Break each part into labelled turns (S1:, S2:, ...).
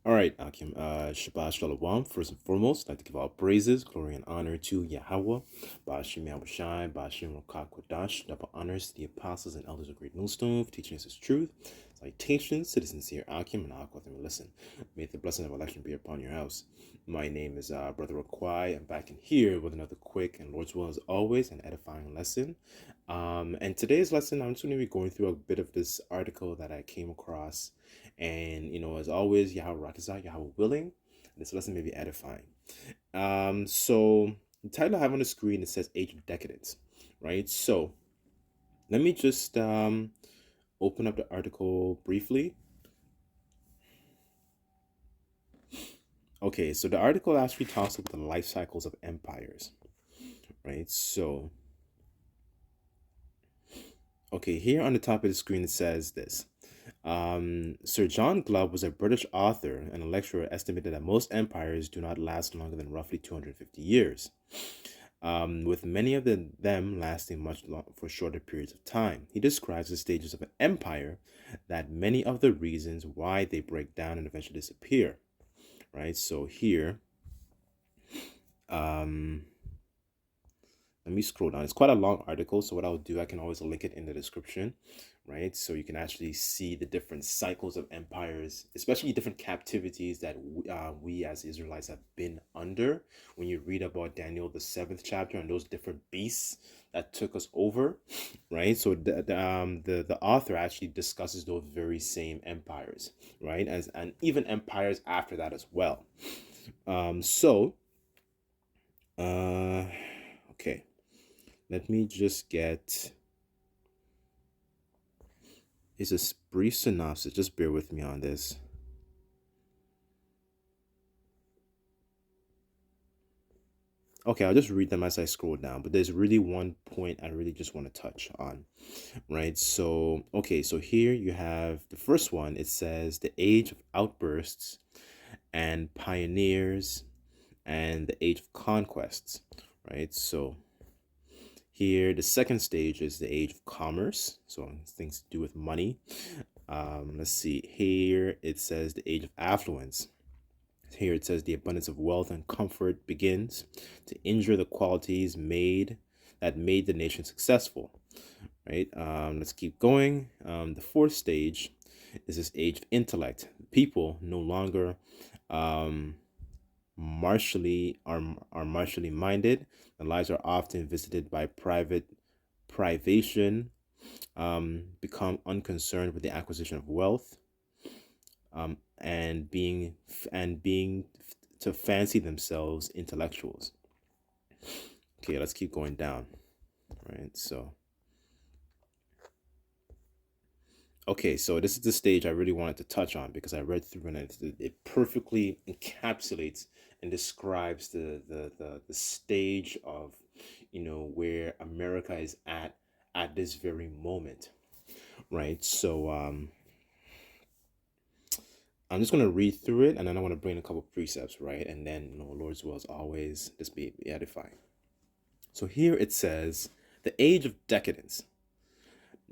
S1: All right, Akim. Shabbat Shalom. First and foremost, I'd like to give all praises, glory, and honor to Yahweh. Bashim Yahushai, Bashim Rokak Kodash. Double honors to the apostles and elders of Great Millstone for teaching us his truth. Salutations to the sincere Akim and Aqua and listen. May the blessing of election be upon your house. My name is Brother Raquai. I'm back in here with another quick and Lord's will as always an edifying lesson. And today's lesson, I'm just going to be going through a bit of this article that I came across, and as always, Yahweh Rakazah, Yahweh willing, this lesson may be edifying. So the title I have on the screen, it says Age of Decadence, right? So let me just open up the article briefly. Okay, so the article actually talks about the life cycles of empires, right? So, okay, here on the top of the screen it says this. Sir John Glubb was a British author and a lecturer estimated that most empires do not last longer than roughly 250 years, with many of them lasting much for shorter periods of time. He describes the stages of an empire, that many of the reasons why they break down and eventually disappear. Right. So here, um, let me scroll down. It's quite a long article, so what I'll do, I can always link it in the description, right? So you can actually see the different cycles of empires, especially different captivities that we as Israelites have been under. When you read about Daniel, the seventh chapter, and those different beasts that took us over, right? So the author actually discusses those very same empires, right? And even empires after that as well. So, okay. Let me just get is a brief synopsis. Just bear with me on this. Okay, I'll just read them as I scroll down, but there's really one point I really just want to touch on, right? So, okay, so here you have the first one. It says the age of outbursts and pioneers and the age of conquests, right? So, here, the second stage is the age of commerce, so things to do with money. Let's see. Here it says the age of affluence. Here it says the abundance of wealth and comfort begins to injure the qualities that made the nation successful. Right. Let's keep going. The fourth stage is this age of intellect. People no longer um, are martially minded. Their lives are often visited by privation, become unconcerned with the acquisition of wealth, and being to fancy themselves intellectuals. Okay, let's keep going down. Right. So, okay, so this is the stage I really wanted to touch on because I read through and it perfectly encapsulates and describes the stage of where America is at this very moment, right? So I'm just gonna read through it and then I want to bring a couple precepts, right? And then Lord's will as always, just be edifying. So here it says the age of decadence.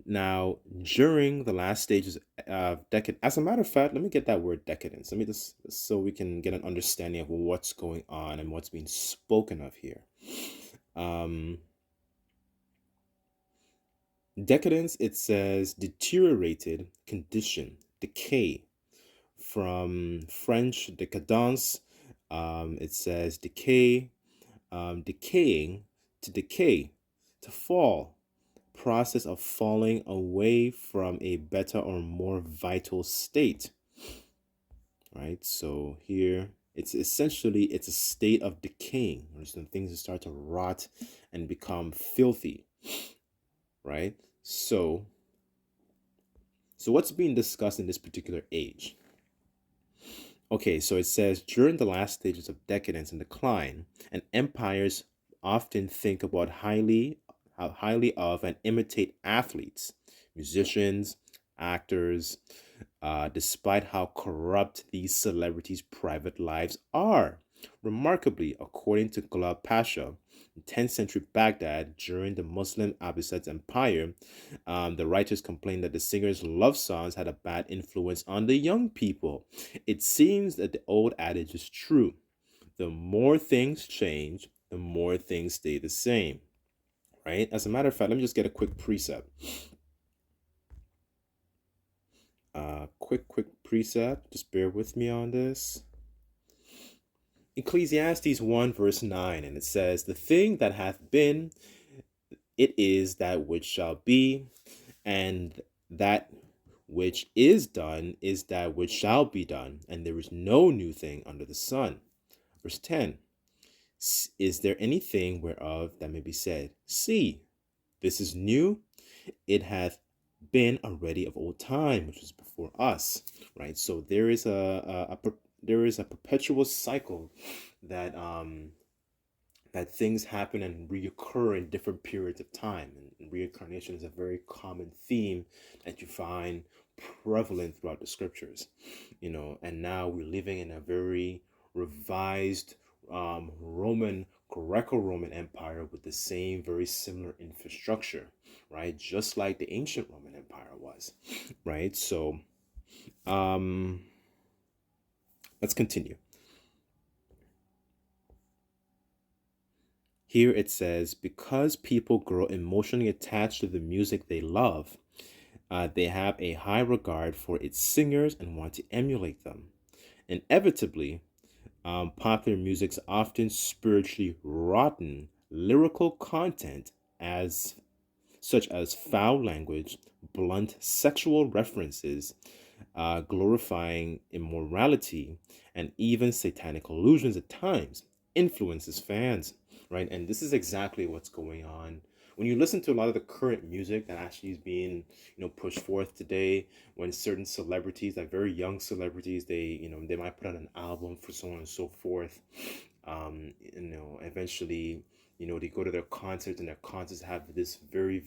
S1: Now, during the last stages of decadence, as a matter of fact, let me get that word decadence. Let me just so we can get an understanding of what's going on and what's being spoken of here. Um, Decadence, it says deteriorated condition, decay. From French décadence, it says decay, decaying, to decay, to fall, process of falling away from a better or more vital state, right? So here it's essentially it's a state of decaying, or some things start to rot and become filthy, right? So what's being discussed in this particular age? Okay, so it says during the last stages of decadence and decline, and empires often think about highly of and imitate athletes, musicians, actors, despite how corrupt these celebrities' private lives are. Remarkably, according to Gulab Pasha, in 10th century Baghdad during the Muslim Abbasid Empire, the writers complained that the singer's love songs had a bad influence on the young people. It seems that the old adage is true. The more things change, the more things stay the same, right? As a matter of fact, let me just get a quick precept. Quick precept. Just bear with me on this. Ecclesiastes 1, verse 9, and it says, "The thing that hath been, it is that which shall be, and that which is done is that which shall be done, and there is no new thing under the sun." Verse 10, "Is there anything whereof that may be said, See, this is new? It hath been already of old time, which was before us," right? So there is there is a perpetual cycle that that things happen and reoccur in different periods of time. And reincarnation is a very common theme that you find prevalent throughout the scriptures, and now we're living in a very revised Roman, Greco-Roman Empire with the same very similar infrastructure, right? Just like the ancient Roman Empire was, right? So, um, let's continue. Here it says, because people grow emotionally attached to the music they love, they have a high regard for its singers and want to emulate them. Inevitably, popular music's often spiritually rotten lyrical content, as such as foul language, blunt sexual references, glorifying immorality, and even satanic allusions at times, influences fans, right? And this is exactly what's going on. When you listen to a lot of the current music that actually is being, pushed forth today, when certain celebrities, like very young celebrities, they might put out an album for so on and so forth. Eventually, they go to their concerts, and their concerts have this very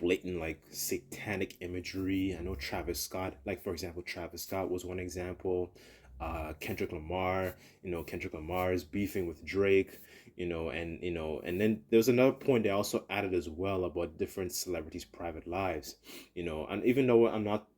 S1: blatant, like satanic imagery. I know Travis Scott, like for example, Travis Scott was one example. Kendrick Lamar, Kendrick Lamar is beefing with Drake, and then there's another point they also added as well about different celebrities' private lives, and even though I'm not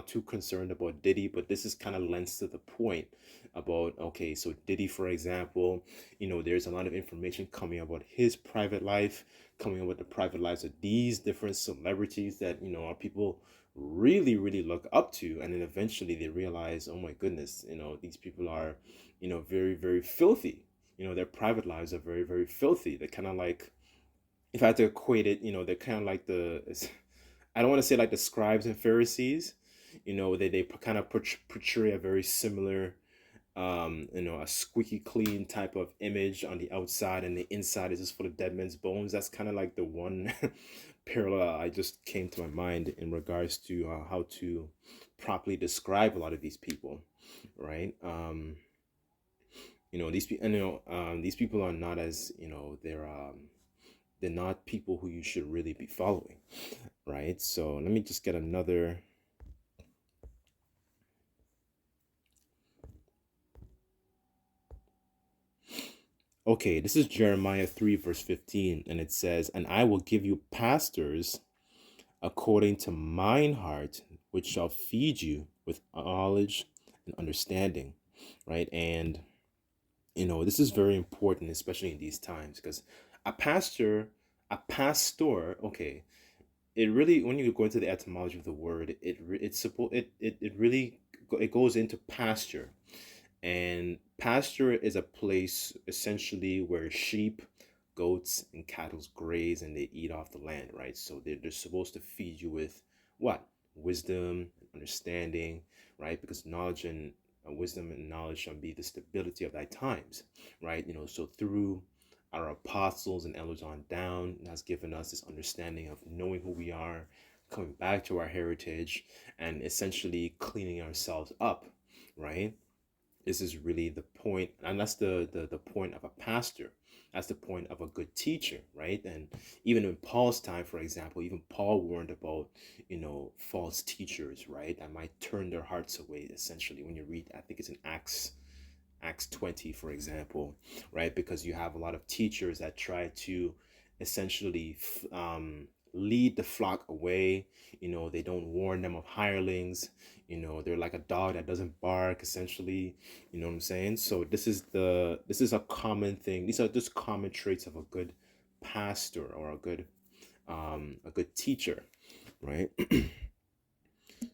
S1: too concerned about Diddy, but this is kind of lends to the point about, okay, so Diddy, for example, there's a lot of information coming about his private life, coming up with the private lives of these different celebrities that our people really really look up to, and then eventually they realize, oh my goodness, these people are very very filthy. Their private lives are very very filthy. They're kind of like, if I had to equate it, they're kind of like I don't want to say like the scribes and Pharisees. They kind of portray a very similar, a squeaky clean type of image on the outside, and the inside is just full of dead men's bones. That's kind of like the one parallel I just came to my mind in regards to how to properly describe a lot of these people, right? These people, and these people are not as, they're not people who you should really be following, right? So let me just get another. Okay, this is Jeremiah 3, verse 15, and it says, "And I will give you pastors according to mine heart, which shall feed you with knowledge and understanding," right? And, this is very important, especially in these times, because a pastor, okay, it really, when you go into the etymology of the word, it's supposed it really it goes into pasture. And pasture is a place essentially where sheep, goats, and cattle graze and they eat off the land, right? So they're supposed to feed you with what? Wisdom, understanding, right? Because knowledge and wisdom and knowledge shall be the stability of thy times, right? So through our apostles and elders on down, it has given us this understanding of knowing who we are, coming back to our heritage, and essentially cleaning ourselves up, right? This is really the point, and that's the point of a pastor. That's the point of a good teacher, right? And even in Paul's time, for example, even Paul warned about, false teachers, right? That might turn their hearts away, essentially. When you read, I think it's in Acts 20, for example, right? Because you have a lot of teachers that try to essentially lead the flock away. They don't warn them of hirelings. They're like a dog that doesn't bark, essentially. You know what I'm saying? So this is a common thing. These are just common traits of a good pastor or a good teacher, right?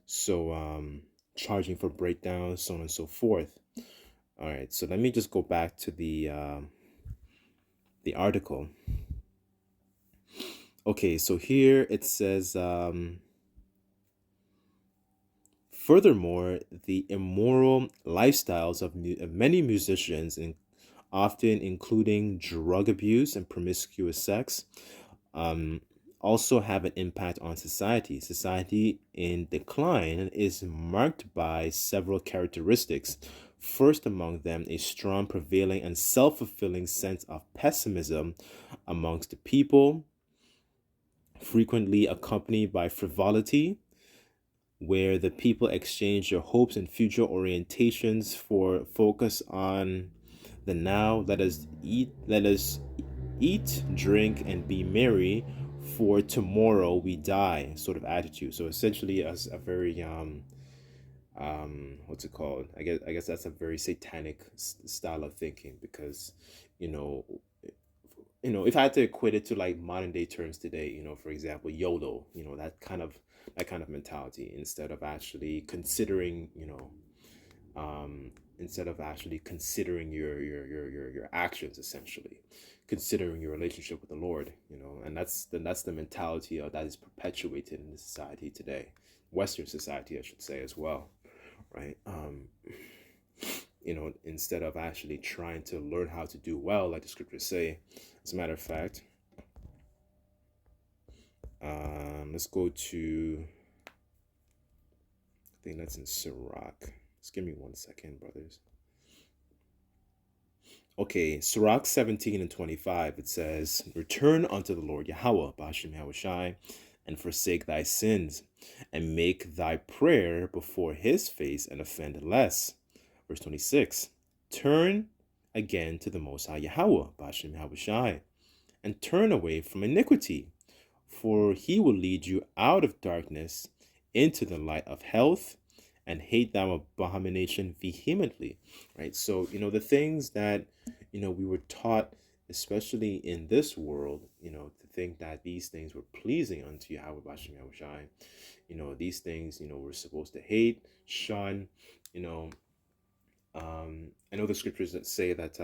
S1: So charging for breakdowns, so on and so forth. All right, so let me just go back to the article. Okay, so here it says, furthermore, the immoral lifestyles of many musicians, often including drug abuse and promiscuous sex, um, also have an impact on society. Society in decline is marked by several characteristics. First among them, a strong, prevailing, and self fulfilling sense of pessimism amongst the people, frequently accompanied by frivolity, where the people exchange their hopes and future orientations for focus on the now. Let us eat, drink, and be merry, for tomorrow we die, sort of attitude. So essentially, as a very what's it called? I guess that's a very satanic style of thinking, because you know if I had to equate it to like modern day terms today, for example, YOLO, that kind of mentality, instead of actually considering your actions, essentially considering your relationship with the Lord, and that's the mentality that is perpetuated in the society today, Western society, I should say, as well, right? Instead of actually trying to learn how to do well, like the scriptures say. As a matter of fact, let's go to, I think that's in Sirach. Just give me 1 second, brothers. Okay, Sirach 17 and 25, it says, return unto the Lord Yahweh, Bashim Yahushai, and forsake thy sins, and make thy prayer before his face, and offend less. Verse 26, turn again to the Most High Yahweh, Bashim Yahushai, and turn away from iniquity, for he will lead you out of darkness into the light of health, and hate thou abomination vehemently. Right? So, the things that, we were taught, especially in this world, to think that these things were pleasing unto Yahweh Bashim Yahushai. These things, we're supposed to hate, shun, I know the scriptures that say that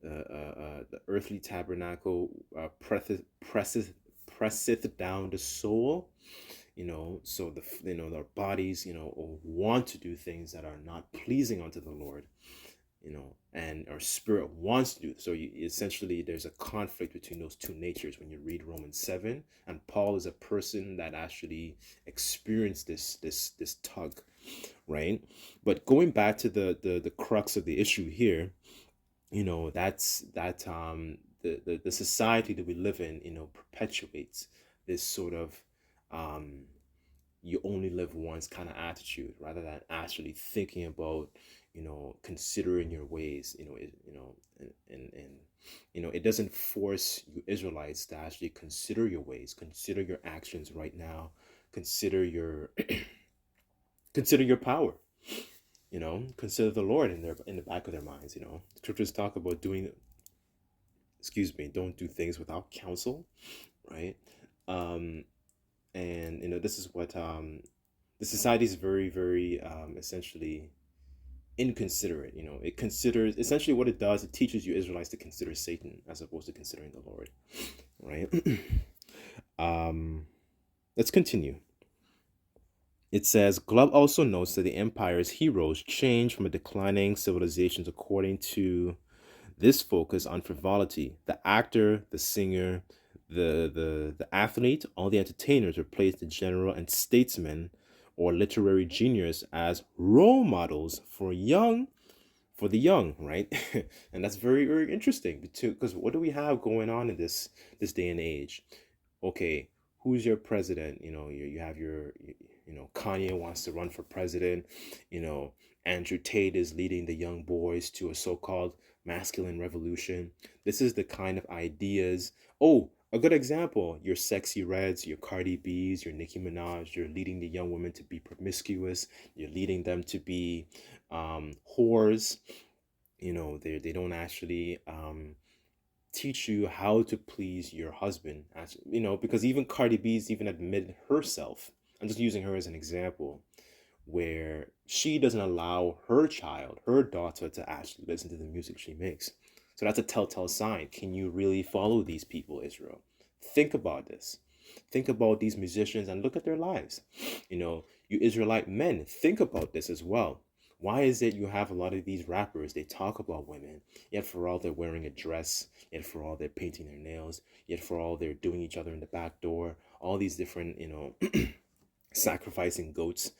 S1: the earthly tabernacle presseth down the soul. So our bodies, want to do things that are not pleasing unto the Lord, and our spirit wants to do. So essentially, there's a conflict between those two natures when you read Romans 7, and Paul is a person that actually experienced this tug, right? But going back to the crux of the issue here, that's the society that we live in, perpetuates this sort of you only live once kind of attitude, rather than actually thinking about, considering your ways, and it doesn't force you Israelites to actually consider your ways, consider your actions right now, consider your consider your power, consider the Lord in the back of their minds. Scriptures talk about don't do things without counsel, right? And this is what the society is very, very essentially inconsiderate. It considers, essentially what it does, it teaches you Israelites to consider Satan as opposed to considering the Lord, right? Let's continue. It says, Glubb also notes that the empire's heroes changed from a declining civilizations according to this focus on frivolity. The actor, the singer, the athlete, all the entertainers replaced the general and statesman or literary genius as role models for young for the young, right? And that's very, very interesting too, because what do we have going on in this day and age? Okay, who's your president? You have Kanye wants to run for president. You know, Andrew Tate is leading the young boys to a so-called masculine revolution. This is the kind of ideas. Oh, a good example, your Sexy Reds, your Cardi B's, your Nicki Minaj, you're leading the young women to be promiscuous. You're leading them to be whores. They don't actually teach you how to please your husband. Because even Cardi B's even admitted herself. I'm just using her as an example, where she doesn't allow her child, her daughter, to actually listen to the music she makes. So that's a telltale sign. Can you really follow these people, Israel? Think about this. Think about these musicians and look at their lives. You Israelite men, think about this as well. Why is it you have a lot of these rappers, they talk about women, yet for all they're wearing a dress, yet for all they're painting their nails, yet for all they're doing each other in the back door, all these different, sacrificing goats,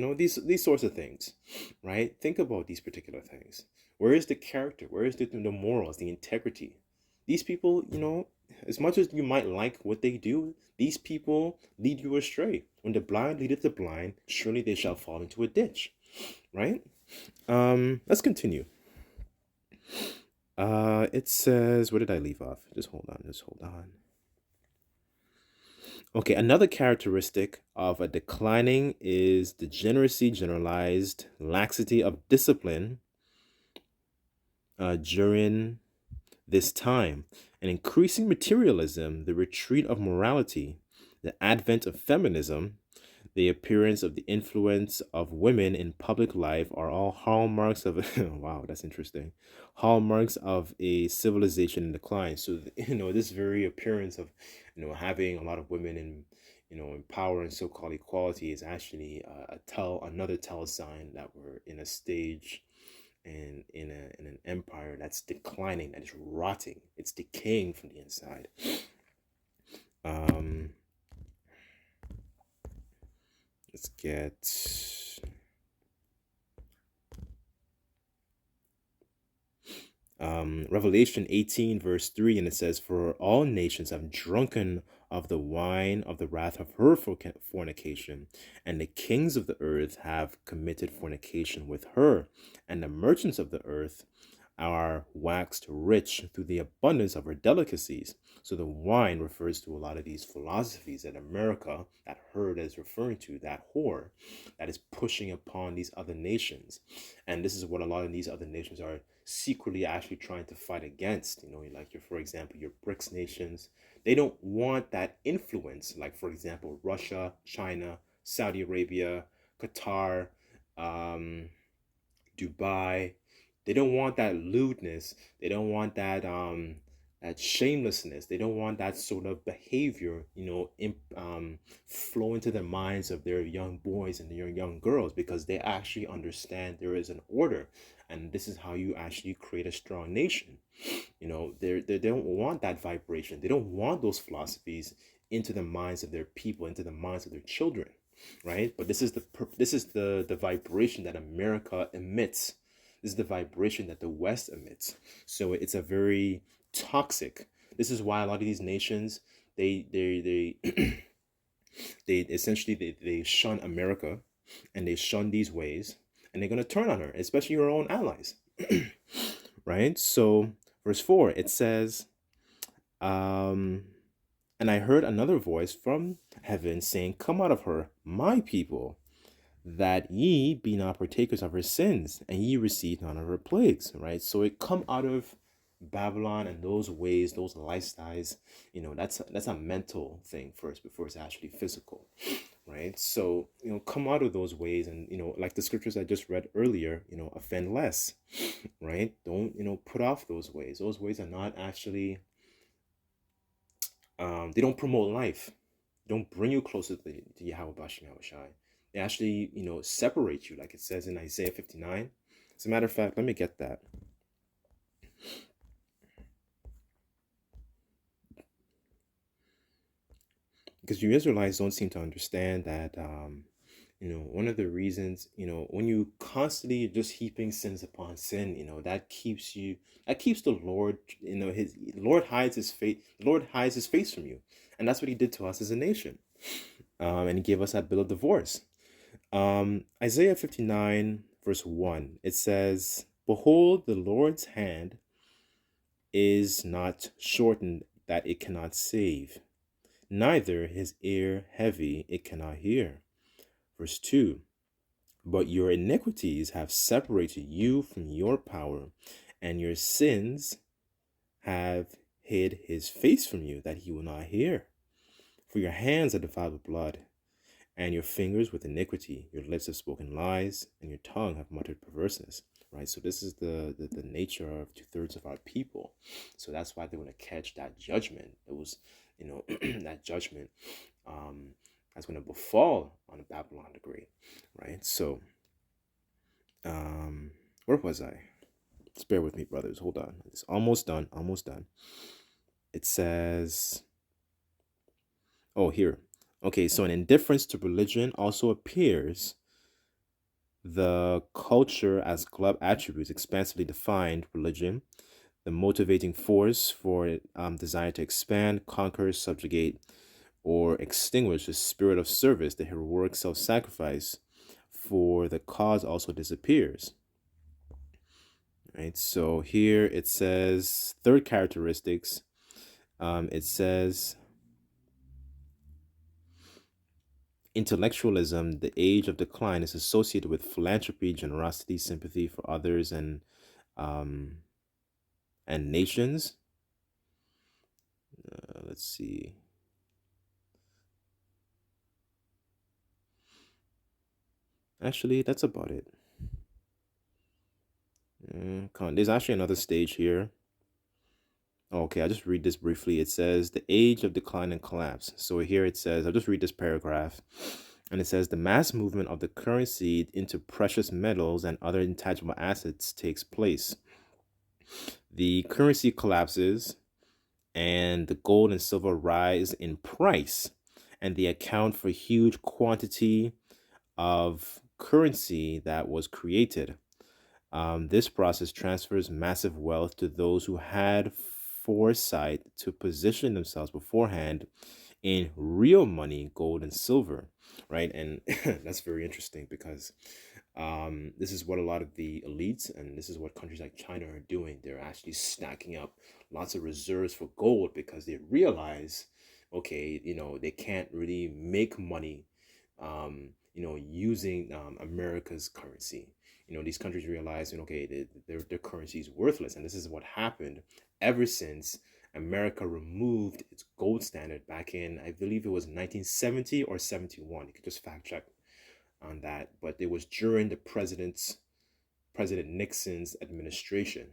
S1: these sorts of things, right? Think about these particular things. Where is the character? Where is the morals, the integrity? These people, as much as you might like what they do, these people lead you astray. When the blind leadeth the blind, surely they shall fall into a ditch, right? Let's continue. It says, where did I leave off? Just hold on. Okay, another characteristic of a declining is degeneracy, generalized laxity of discipline during this time, an increasing materialism, the retreat of morality, the advent of feminism, the appearance of the influence of women in public life are all hallmarks of wow, that's interesting. Hallmarks of a civilization in decline. So this very appearance of having a lot of women in power and so-called equality is actually another tell sign that we're in a stage and in an empire that's declining, that is rotting, it's decaying from the inside. um let's get Revelation 18, verse 3, and it says, "For all nations have drunken of the wine of the wrath of her fornication, and the kings of the earth have committed fornication with her, and the merchants of the earth are waxed rich through the abundance of her delicacies." So the wine refers to a lot of these philosophies that America, that herd is referring to, that whore that is pushing upon these other nations. And this is what a lot of these other nations are secretly actually trying to fight against. Like for example, your BRICS nations, they don't want that influence. Like for example, Russia, China, Saudi Arabia, Qatar, um, Dubai. They don't want that lewdness. They don't want that shamelessness. They don't want that sort of behavior, flow into the minds of their young boys and their young girls, because they actually understand there is an order, and this is how you actually create a strong nation. They don't want that vibration. They don't want those philosophies into the minds of their people, into the minds of their children, right? But this is the vibration that America emits. This is the vibration that the West emits. So it's a very toxic. This is why a lot of these nations, they they essentially they shun America, and they shun these ways, and they're going to turn on her, especially your own allies. Right? So verse 4, it says, um and I heard another voice from heaven saying, "Come out of her, my people, that ye be not partakers of her sins, and ye receive none of her plagues." Right? So it come out of Babylon and those ways, those lifestyles. That's a mental thing first before it's actually physical. Right? So, come out of those ways, and like the scriptures I just read earlier, offend less. Right? Don't, put off those ways. Those ways are not actually they don't promote life. They don't bring you closer to Yahweh Bashim Yahushai. They actually, separate you, like it says in Isaiah 59. As a matter of fact, let me get that. Because you Israelites don't seem to understand that One of the reasons, when you constantly just heaping sins upon sin, that keeps the Lord, his Lord hides his face, the Lord hides his face from you. And that's what he did to us as a nation. And he gave us that bill of divorce. Isaiah 59, verse 1, it says, "Behold, the Lord's hand is not shortened that it cannot save, neither his ear heavy it cannot hear." Verse 2, "But your iniquities have separated you from your power, and your sins have hid his face from you, that he will not hear. For your hands are defiled with blood, and your fingers with iniquity. Your lips have spoken lies, and your tongue have muttered perverseness." Right? So this is the nature of two-thirds of our people. So that's why they want to catch that judgment. It was, that judgment that's going to befall on Babylon the Great. Right? So, where was I? Just bear with me, brothers. Hold on. It's almost done. Almost done. It says, oh, here. Okay, so an indifference to religion also appears. The culture as club attributes expansively defined religion, the motivating force for desire to expand, conquer, subjugate, or extinguish the spirit of service, the heroic self-sacrifice for the cause also disappears. Right. So here it says third characteristics. It says intellectualism, the age of decline, is associated with philanthropy, generosity, sympathy for others, um, and nations. Let's see. Actually, that's about it. There's actually another stage here. Okay, I'll just read this briefly. It says the age of decline and collapse. So here it says, I'll just read this paragraph. And it says the mass movement of the currency into precious metals and other intangible assets takes place. The currency collapses and the gold and silver rise in price, and they account for huge quantity of currency that was created. This process transfers massive wealth to those who had foresight to position themselves beforehand in real money, gold and silver, right? And that's very interesting because this is what a lot of the elites and this is what countries like China are doing. They're actually stacking up lots of reserves for gold because they realize, okay, they can't really make money, using America's currency. These countries realize, okay, their currency is worthless, and this is what happened ever since America removed its gold standard back in, I believe it was 1970 or 71. You could just fact check on that, but it was during the President Nixon's administration.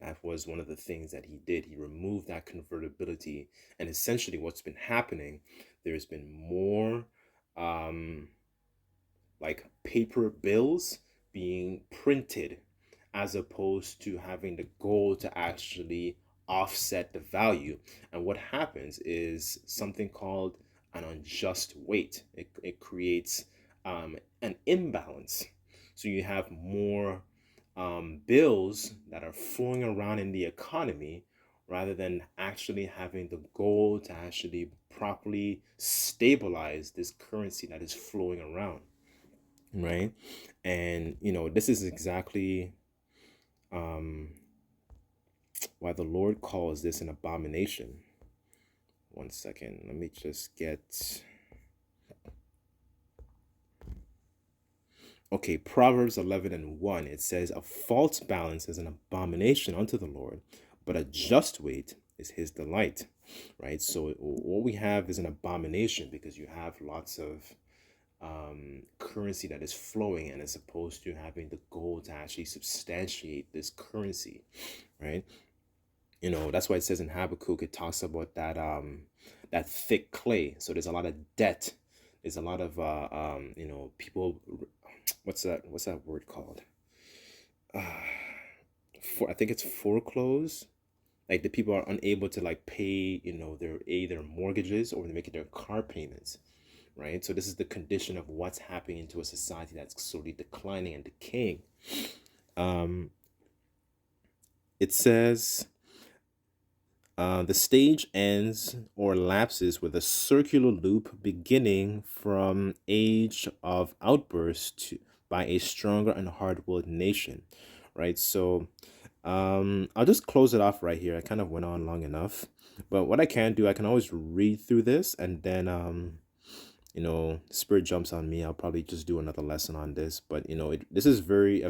S1: That was one of the things that he did. He removed that convertibility, and essentially, what's been happening, there's been more um, like paper bills being printed as opposed to having the goal to actually offset the value. And what happens is something called an unjust weight. It creates an imbalance. So you have more bills that are flowing around in the economy rather than actually having the goal to actually properly stabilize this currency that is flowing around, right? And this is exactly um why the Lord calls this an abomination. One second, let me just get, okay, Proverbs 11 and 1. It says, "A false balance is an abomination unto the Lord, but a just weight is his delight." Right? So what we have is an abomination because you have lots of currency that is flowing and as opposed to having the goal to actually substantiate this currency, right? That's why it says in Habakkuk, it talks about that thick clay. So there's a lot of debt. There's a lot of people. What's that word called? For I think it's foreclose. Like the people are unable to like pay, their mortgages or they're making their car payments, right? So this is the condition of what's happening into a society that's slowly declining and decaying. Um, it says the stage ends or lapses with a circular loop beginning from age of outburst by a stronger and hard-willed nation, right? So I'll just close it off right here. I kind of went on long enough, but what I can do, I can always read through this, and then spirit jumps on me, I'll probably just do another lesson on this. But this is very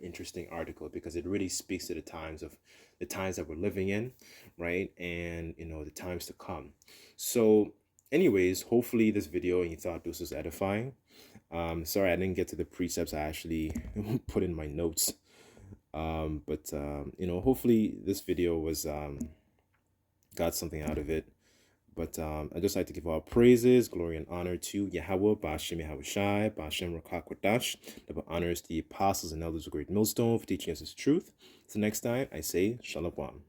S1: interesting article because it really speaks to the times that we're living in, right? And the times to come. So anyways, hopefully this video and you thought this was edifying. Sorry I didn't get to the precepts I actually put in my notes. But hopefully this video was got something out of it. But I'd just like to give all praises, glory, and honor to Yahweh, Bashem Yahweh Shai, Bashem Rakakwadash, that honors the apostles and elders of Great Millstone for teaching us his truth. So next time, I say Shalom.